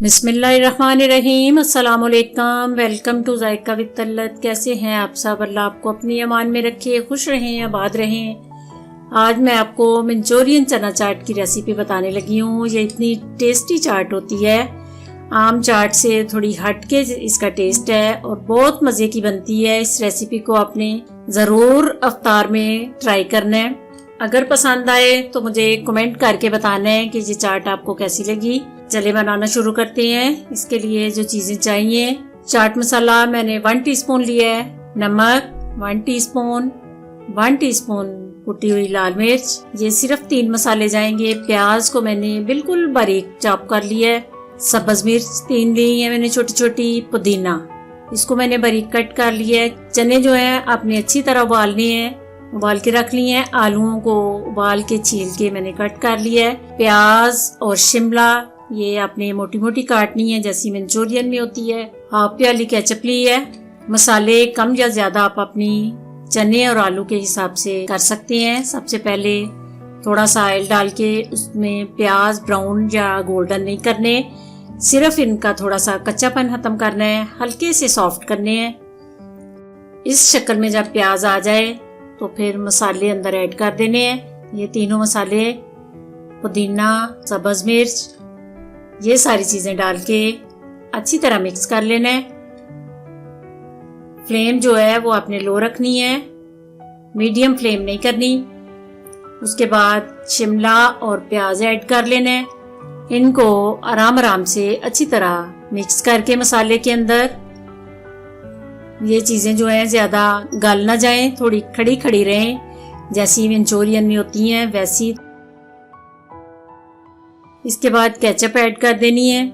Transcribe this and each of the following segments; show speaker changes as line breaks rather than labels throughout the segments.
बिस्मिल्लाहिर्रहमानिर्रहीम। अस्सलाम वालेकुम। Welcome to Zaika with Talat. कैसे हैं आप सब? अल्लाह आपको अपनी अमान में रखे, खुश रहें, आबाद रहें। आज मैं आपको मंचूरियन चना चाट की रेसिपी बताने लगी हूँ। ये इतनी टेस्टी चाट होती है, आम चाट से थोड़ी हट के इसका टेस्ट है और बहुत मज़े की बनती है। इस रेसिपी को आपने ज़रूर अफ्तार में ट्राई करना है। अगर पसंद आए तो मुझे कमेंट करके बताना है कि ये चाट आपको कैसी लगी। चले बनाना शुरू करते हैं। इसके लिए जो चीजें चाहिए, चाट मसाला मैंने 1 टीस्पून लिया है, नमक 1 टीस्पून, 1 टीस्पून कुटी हुई लाल मिर्च, ये सिर्फ 3 मसाले जाएंगे। प्याज को मैंने बिल्कुल बारीक चॉप कर लिया है, सब्ज मिर्च 3 ली है मैंने छोटी छोटी, पुदीना इसको मैंने बारीक कट कर लिया है। चने जो है आपने अच्छी तरह उबालने हैं, उबाल के रख लिए हैं। आलूओं को उबाल के छील के मैंने कट कर लिया है। प्याज और शिमला ये आपने मोटी मोटी काटनी है जैसी मंचूरियन में होती है। हाफ प्याली केचप ली है। मसाले कम या ज्यादा आप अपनी चने और आलू के हिसाब से कर सकते हैं। सबसे पहले थोड़ा सा ऑयल डाल के उसमें प्याज ब्राउन या गोल्डन नहीं करने, सिर्फ इनका थोड़ा सा कच्चापन खत्म करना है, हल्के से सॉफ्ट करने हैं। इस शक्ल में जब प्याज आ जाए तो फिर मसाले अंदर ऐड कर देने हैं। ये तीनों मसाले, पुदीना, सब्ज मिर्च, ये सारी चीजें डाल के अच्छी तरह मिक्स कर लेना है। फ्लेम जो है वो आपने लो रखनी है, मीडियम फ्लेम नहीं करनी। उसके बाद शिमला और प्याज ऐड कर लेना है। इनको आराम आराम से अच्छी तरह मिक्स करके मसाले के अंदर, ये चीजें जो है ज्यादा गल ना जाएं, थोड़ी खड़ी खड़ी रहें जैसी मंचूरियन में होती हैं वैसी। इसके बाद केचप ऐड कर देनी है।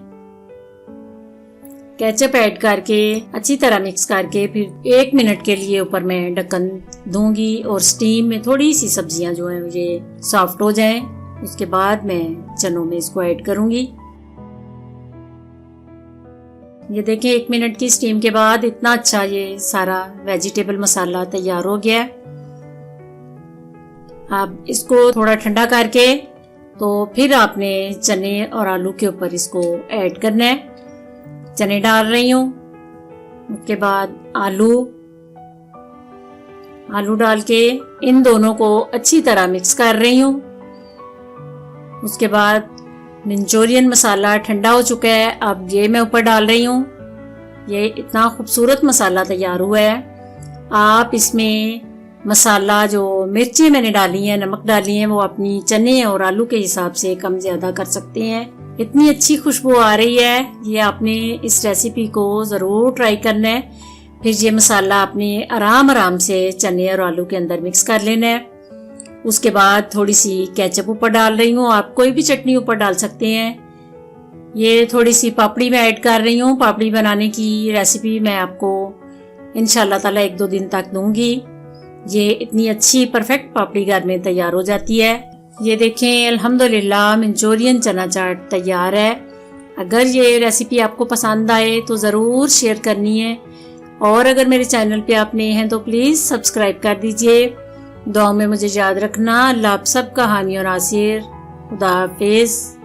केचप ऐड करके अच्छी तरह मिक्स करके फिर 1 मिनट के लिए ऊपर मैं ढक्कन दूंगी और स्टीम में थोड़ी सी सब्जियां जो है मुझे सॉफ्ट हो जाएं। उसके बाद मैं चनों में इसको ऐड करूंगी। ये देखिए 1 मिनट की स्टीम के बाद इतना अच्छा ये सारा वेजिटेबल मसाला तैयार हो गया। अब इसको थोड़ा ठंडा करके तो फिर आपने चने और आलू के ऊपर इसको ऐड करना है। चने डाल रही हूँ, उसके बाद आलू डाल के इन दोनों को अच्छी तरह मिक्स कर रही हूँ। उसके बाद मंचूरियन मसाला ठंडा हो चुका है, अब ये मैं ऊपर डाल रही हूँ। ये इतना खूबसूरत मसाला तैयार हुआ है। आप इसमें मसाला जो मिर्ची मैंने डाली है, नमक डाली है, वो अपनी चने और आलू के हिसाब से कम ज्यादा कर सकते हैं। इतनी अच्छी खुशबू आ रही है। ये आपने इस रेसिपी को जरूर ट्राई करना है। फिर ये मसाला आपने आराम आराम से चने और आलू के अंदर मिक्स कर लेना है। उसके बाद थोड़ी सी केचप ऊपर डाल रही हूँ, आप कोई भी चटनी ऊपर डाल सकते हैं। ये थोड़ी सी पापड़ी में ऐड कर रही हूँ। पापड़ी बनाने की रेसिपी मैं आपको इंशाल्लाह ताला 1-2 दिन तक दूंगी। ये इतनी अच्छी परफेक्ट पापड़ी घर में तैयार हो जाती है। ये देखें अल्हम्दुलिल्लाह मंचूरियन चना चाट तैयार है। अगर ये रेसिपी आपको पसंद आए तो ज़रूर शेयर करनी है, और अगर मेरे चैनल पे आप नए हैं तो प्लीज़ सब्सक्राइब कर दीजिए। दुआ में मुझे याद रखना। अल्लाह आप सबका हामी और आसिर। खुदा हाफिज़।